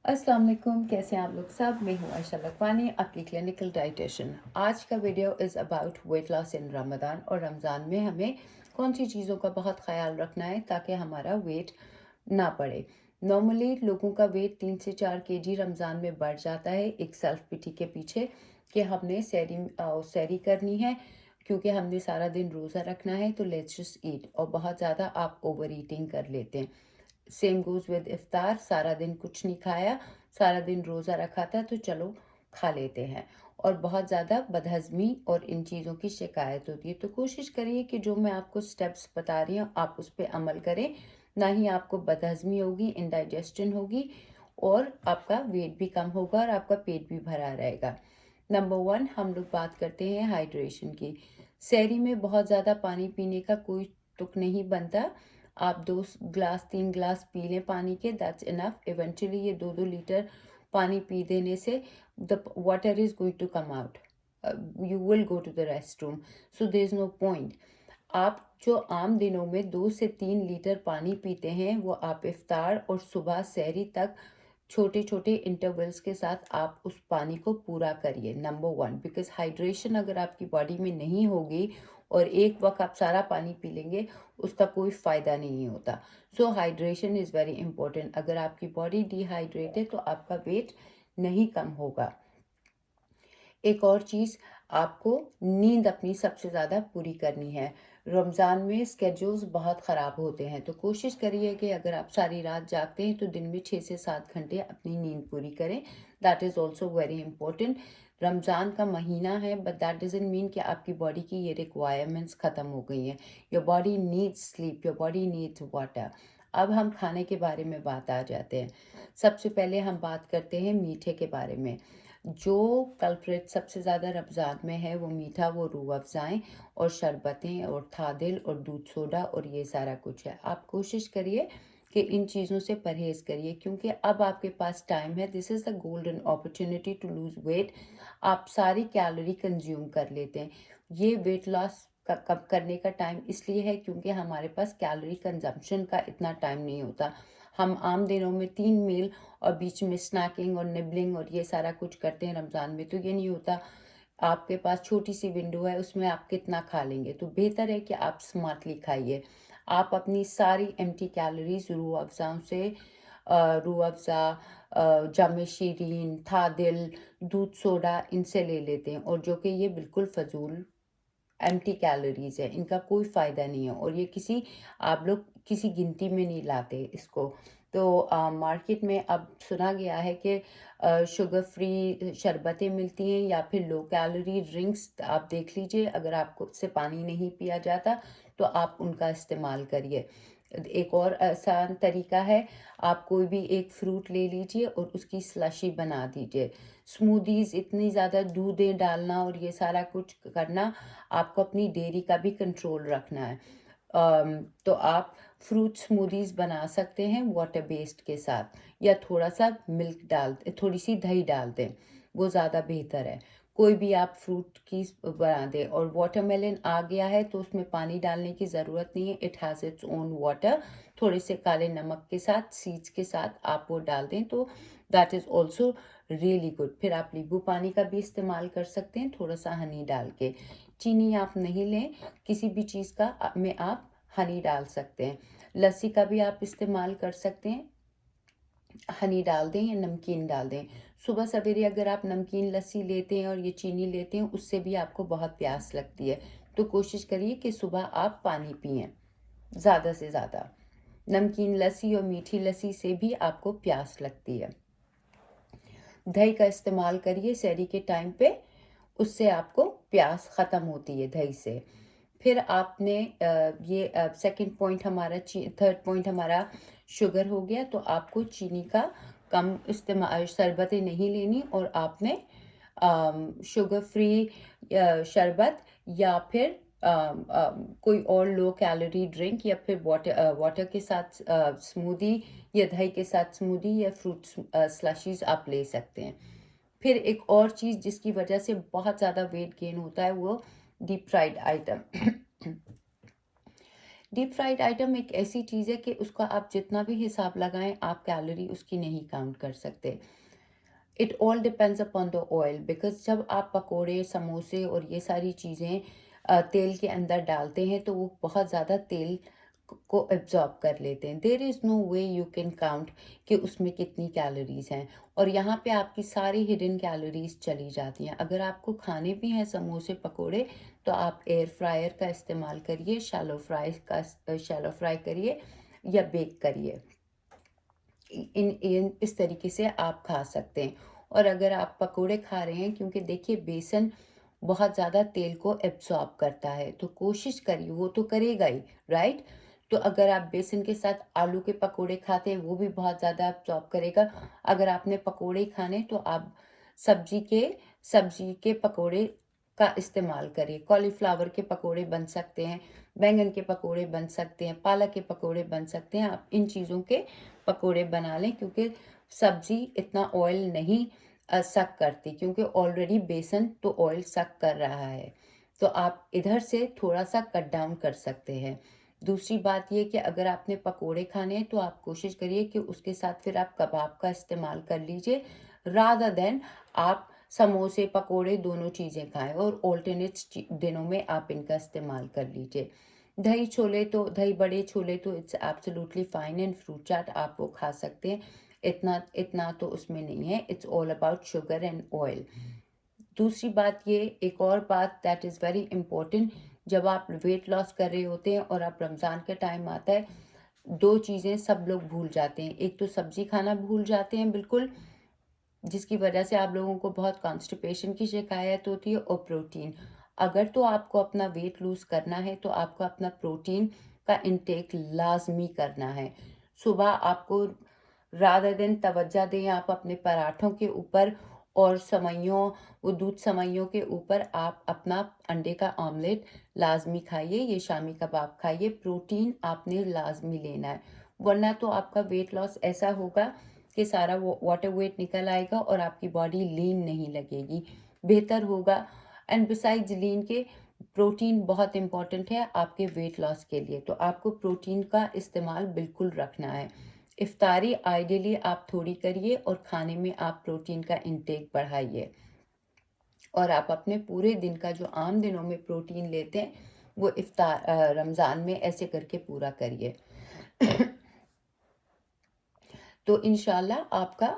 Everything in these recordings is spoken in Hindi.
अस्सलाम वालेकुम, कैसे हैं आप लोग सब। मैं हूँ आयशा लखवानी, आपकी क्लिनिकल डाइटिशियन। आज का video is about weight loss in Ramzan और रमज़ान में हमें कौन सी चीज़ों का बहुत ख्याल रखना है ताकि हमारा वेट ना बढ़े। नॉर्मली लोगों का वेट 3 से 4 kg रमज़ान में बढ़ जाता है एक सेल्फ पिटी के पीछे कि हमने सैरी करनी है क्योंकि हमने सारा दिन रोज़ा रखना है, तो लेट्स जस्ट ईट। और बहुत ज़्यादा आप ओवर ईटिंग कर लेते हैं। सेम गोज़ विद इफ्तार, सारा दिन कुछ नहीं खाया, सारा दिन रोज़ा रखा था तो चलो खा लेते हैं। और बहुत ज़्यादा बदहज़मी और इन चीज़ों की शिकायत होती है। तो कोशिश करिए कि जो मैं आपको स्टेप्स बता रही हूँ आप उस पे अमल करें, ना ही आपको बदहज़मी होगी, इंडाइजेशन होगी और आपका वेट भी कम होगा और आपका पेट भी भरा रहेगा। नंबर 1 हम लोग बात करते हैं हाइड्रेशन की। सहरी में बहुत ज़्यादा पानी पीने का कोई तुक नहीं बनता। आप 2 ग्लास 3 ग्लास पी लें पानी के, दैट्स इनफ। इवेंचुअली ये 2-2 लीटर पानी पी देने से the water is going to come out, you will go to the restroom, so there is no point. आप जो आम दिनों में 2 से 3 लीटर पानी पीते हैं वो आप इफ्तार और सुबह सहरी तक छोटे छोटे इंटरवल्स के साथ आप उस पानी को पूरा करिए। नंबर 1, बिकॉज हाइड्रेशन अगर आपकी बॉडी में नहीं होगी और एक वक्त आप सारा पानी पी लेंगे उसका कोई फ़ायदा नहीं होता। सो हाइड्रेशन इज़ वेरी इंपॉर्टेंट। अगर आपकी बॉडी डिहाइड्रेट है तो आपका वेट नहीं कम होगा। एक और चीज़, आपको नींद अपनी सबसे ज़्यादा पूरी करनी है। रमज़ान में स्केड्यूल्स बहुत ख़राब होते हैं, तो कोशिश करिए कि अगर आप सारी रात जागते हैं तो दिन में 6 से 7 घंटे अपनी नींद पूरी करें। That is also very important. Ramzan का महीना है बट दैट डज़न्ट मीन कि आपकी बॉडी की ये रिक्वायरमेंट्स ख़त्म हो गई हैं। Your body needs sleep, your body needs water. अब हम खाने के बारे में बात आ जाते हैं। सबसे पहले हम बात करते हैं मीठे के बारे में। जो कल्प्रिट सबसे ज़्यादा रमज़ान में है वो मीठा, वो रूह अफ़ज़ाएँ और शरबतें और थादिल और दूध सोडा और ये सारा कुछ है। आप कोशिश करिए कि इन चीज़ों से परहेज़ करिए क्योंकि अब आपके पास टाइम है। This is the golden opportunity to lose weight. आप सारी कैलोरी कंज्यूम कर लेते हैं। ये वेट लॉस का कम करने का टाइम इसलिए है क्योंकि हमारे पास कैलोरी कंजम्पशन का इतना टाइम नहीं होता। हम आम दिनों में 3 मील और बीच में स्नैकिंग और निबलिंग और ये सारा कुछ करते हैं। रमज़ान में तो ये नहीं होता। आपके पास छोटी सी विंडो है, उसमें आप कितना खा लेंगे, तो बेहतर है कि आप स्मार्टली खाइए। आप अपनी सारी एम्प्टी कैलोरीज रूह अफ़ज़ाओं से रूह अफ़ज़ा, जाम शीरीन, थादिल, दूध सोडा इनसे ले लेते हैं और जो कि ये बिल्कुल फ़ज़ूल एम्प्टी कैलोरीज़ है, इनका कोई फ़ायदा नहीं है और ये आप लोग किसी गिनती में नहीं लाते इसको। तो मार्केट में अब सुना गया है कि शुगर फ्री शरबतें मिलती हैं या फिर लो कैलोरी ड्रिंक्स। आप देख लीजिए, अगर आपको उससे पानी नहीं पिया जाता तो आप उनका इस्तेमाल करिए। एक और आसान तरीका है, आप कोई भी एक फ्रूट ले लीजिए और उसकी स्लशी बना दीजिए। स्मूदीज़ इतनी ज़्यादा दूधें डालना और ये सारा कुछ करना, आपको अपनी डेयरी का भी कंट्रोल रखना है। तो आप फ्रूट स्मूदीज़ बना सकते हैं वाटर बेस्ड के साथ या थोड़ा-सा थोड़ी सी दही डाल दें, वो ज़्यादा बेहतर है। कोई भी आप फ्रूट की बना दें और वाटरमेलन आ गया है तो उसमें पानी डालने की ज़रूरत नहीं है, it has its own water. थोड़े से काले नमक के साथ, सीड्स के साथ आप वो डाल दें तो that is also really good. फिर आप नींबू पानी का भी इस्तेमाल कर सकते हैं थोड़ा-सा हनी डाल के। चीनी आप नहीं लें, किसी भी चीज़ का में आप हनी डाल सकते हैं। लस्सी का भी आप इस्तेमाल कर सकते हैं, हनी डाल दें या नमकीन डाल दें। सुबह सवेरे अगर आप नमकीन लस्सी लेते हैं और ये चीनी लेते हैं, उससे भी आपको बहुत प्यास लगती है। तो कोशिश करिए कि सुबह आप पानी पिएँ, ज़्यादा से ज़्यादा। नमकीन लस्सी और मीठी लस्सी से भी आपको प्यास लगती है। दही का इस्तेमाल करिए सहरी के टाइम पे, उससे आपको प्यास ख़त्म होती है दही से। फिर आपने सेकंड पॉइंट हमारा थर्ड पॉइंट हमारा शुगर हो गया, तो आपको चीनी का कम इस्तेमाल, शरबतें नहीं लेनी और आपने शुगर फ्री शरबत या फिर कोई और लो कैलोरी ड्रिंक या फिर वाटर के साथ स्मूदी या दही के साथ स्मूदी या फ्रूट स्लशीज़ आप ले सकते हैं। फिर एक और चीज़ जिसकी वजह से बहुत ज़्यादा वेट गेन होता है वो deep fried item. Deep fried item एक ऐसी चीज़ है कि उसका आप जितना भी हिसाब लगाएं, आप कैलोरी उसकी नहीं काउंट कर सकते। It all depends upon the oil, because जब आप पकोड़े, समोसे और ये सारी चीज़ें तेल के अंदर डालते हैं तो वो बहुत ज़्यादा तेल को एब्जॉर्ब कर लेते हैं। There is no way you can count कि उसमें कितनी कैलोरीज हैं, और यहाँ पे आपकी सारी हिडन कैलोरीज चली जाती हैं। अगर आपको खाने भी हैं समोसे पकोड़े, तो आप एयर फ्रायर का इस्तेमाल करिए, शैलो फ्राई करिए या बेक करिए। इन इस तरीके से आप खा सकते हैं। और अगर आप पकोड़े खा रहे हैं, क्योंकि देखिए बेसन बहुत ज़्यादा तेल को एब्जॉर्ब करता है, तो कोशिश करिए, वो तो करेगा ही, राइट। तो अगर आप बेसन के साथ आलू के पकोड़े खाते हैं, वो भी बहुत ज़्यादा एब्जॉर्ब करेगा। अगर आपने पकोड़े खाने, तो आप सब्जी के पकोड़े का इस्तेमाल करिए। कॉलीफ्लावर के पकोड़े बन सकते हैं, बैंगन के पकोड़े बन सकते हैं, पालक के पकोड़े बन सकते हैं। आप इन चीज़ों के पकोड़े बना लें, क्योंकि सब्जी इतना ऑयल नहीं सक करती, क्योंकि ऑलरेडी बेसन तो ऑयल सक कर रहा है। तो आप इधर से थोड़ा सा कट डाउन कर सकते हैं। दूसरी बात ये कि अगर आपने पकोड़े खाने हैं, तो आप कोशिश करिए कि उसके साथ फिर आप कबाब का इस्तेमाल कर लीजिए, रादर देन आप समोसे पकोड़े दोनों चीज़ें खाएं, और ऑल्टरनेट दिनों में आप इनका इस्तेमाल कर लीजिए। दही बड़े छोले तो it's absolutely fine, and fruit chaat आप वो खा सकते हैं। इतना इतना तो उसमें नहीं है। It's all about sugar and oil. दूसरी बात ये, एक और बात दैट इज़ वेरी इंपॉर्टेंट, जब आप वेट लॉस कर रहे होते हैं और आप रमज़ान का टाइम आता है, दो चीज़ें सब लोग भूल जाते हैं। एक तो सब्जी खाना भूल जाते हैं बिल्कुल, जिसकी वजह से आप लोगों को बहुत कॉन्स्टिपेशन की शिकायत होती है, और प्रोटीन। अगर तो आपको अपना वेट लूज़ करना है, तो आपको अपना प्रोटीन का इंटेक लाजमी करना है। सुबह आपको रादर दिन तवज्जो दें आप अपने पराठों के ऊपर और वो दूध सेवइयों के ऊपर, आप अपना अंडे का ऑमलेट लाजमी खाइए, ये शामी कबाब खाइए। प्रोटीन आपने लाजमी लेना है, वरना तो आपका वेट लॉस ऐसा होगा कि सारा वो वाटर वेट निकल आएगा और आपकी बॉडी लीन नहीं लगेगी। बेहतर होगा, एंड बिसाइड्स लीन के, प्रोटीन बहुत इंपॉर्टेंट है आपके वेट लॉस के लिए, तो आपको प्रोटीन का इस्तेमाल बिल्कुल रखना है। इफ्तारी आइडियली आप थोड़ी करिए, और खाने में आप प्रोटीन का इंटेक बढ़ाइए, और आप अपने पूरे दिन का जो आम दिनों में प्रोटीन लेते हैं, वो रमज़ान में ऐसे करके पूरा करिए। तो इंशाल्लाह आपका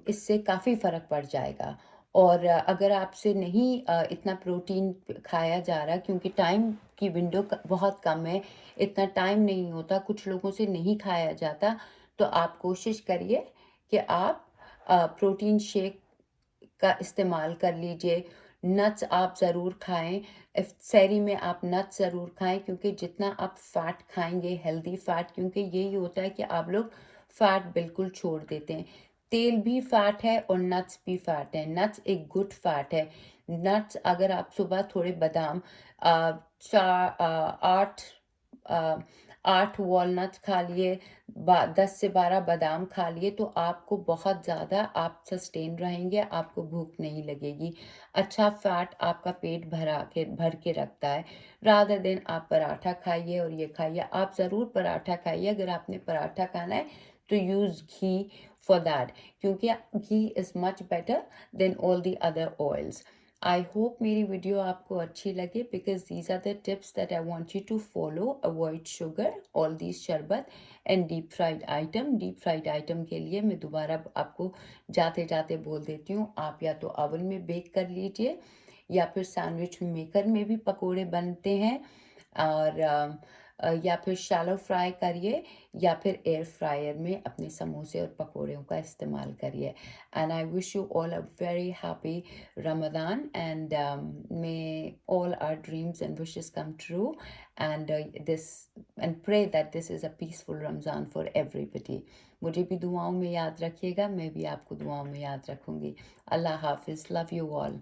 इससे काफ़ी फ़र्क पड़ जाएगा। और अगर आपसे नहीं इतना प्रोटीन खाया जा रहा, क्योंकि टाइम की विंडो बहुत कम है, इतना टाइम नहीं होता, कुछ लोगों से नहीं खाया जाता, तो आप कोशिश करिए कि आप प्रोटीन शेक का इस्तेमाल कर लीजिए। नट्स आप ज़रूर खाएं, सहरी में आप नट्स ज़रूर खाएं, क्योंकि जितना आप फ़ैट खाएंगे, हेल्दी फ़ैट, क्योंकि यही होता है कि आप लोग फ़ैट बिल्कुल छोड़ देते हैं। तेल भी फ़ैट है और नट्स भी फ़ैट है। नट्स एक गुड फ़ैट है। नट्स अगर आप सुबह थोड़े बादाम, आ, चार आठ आ, 8 वॉलनट्स खा लिए, 10 से 12 बादाम खा लिए, तो आपको बहुत ज़्यादा आप सस्टेन रहेंगे, आपको भूख नहीं लगेगी। अच्छा फैट आपका पेट भर के रखता है। रादर दिन आप पराठा खाइए और ये खाइए। आप ज़रूर पराठा खाइए, अगर आपने पराठा खाना है तो यूज़ घी फॉर दैट, क्योंकि ghee is much better than all the other oils. I hope मेरी वीडियो आपको अच्छी लगे, because these are the tips that I want you to follow. Avoid sugar, all these sharbat and deep fried item. Deep fried item के लिए मैं दोबारा आपको जाते जाते बोल देती हूँ, आप या तो ओवन में बेक कर लीजिए, या फिर सैंडविच मेकर में भी पकोड़े बनते हैं, और या फिर शैलो फ्राई करिए, या फिर एयर फ्रायर में अपने समोसे और पकोड़ों का इस्तेमाल करिए। And I wish you all a very happy Ramadan, and may all our dreams and wishes come true, and and pray that this is a peaceful Ramzan for everybody. मुझे भी दुआओं में याद रखिएगा, मैं भी आपको दुआओं में याद रखूंगी। अल्लाह हाफिज़, लव यू ऑल।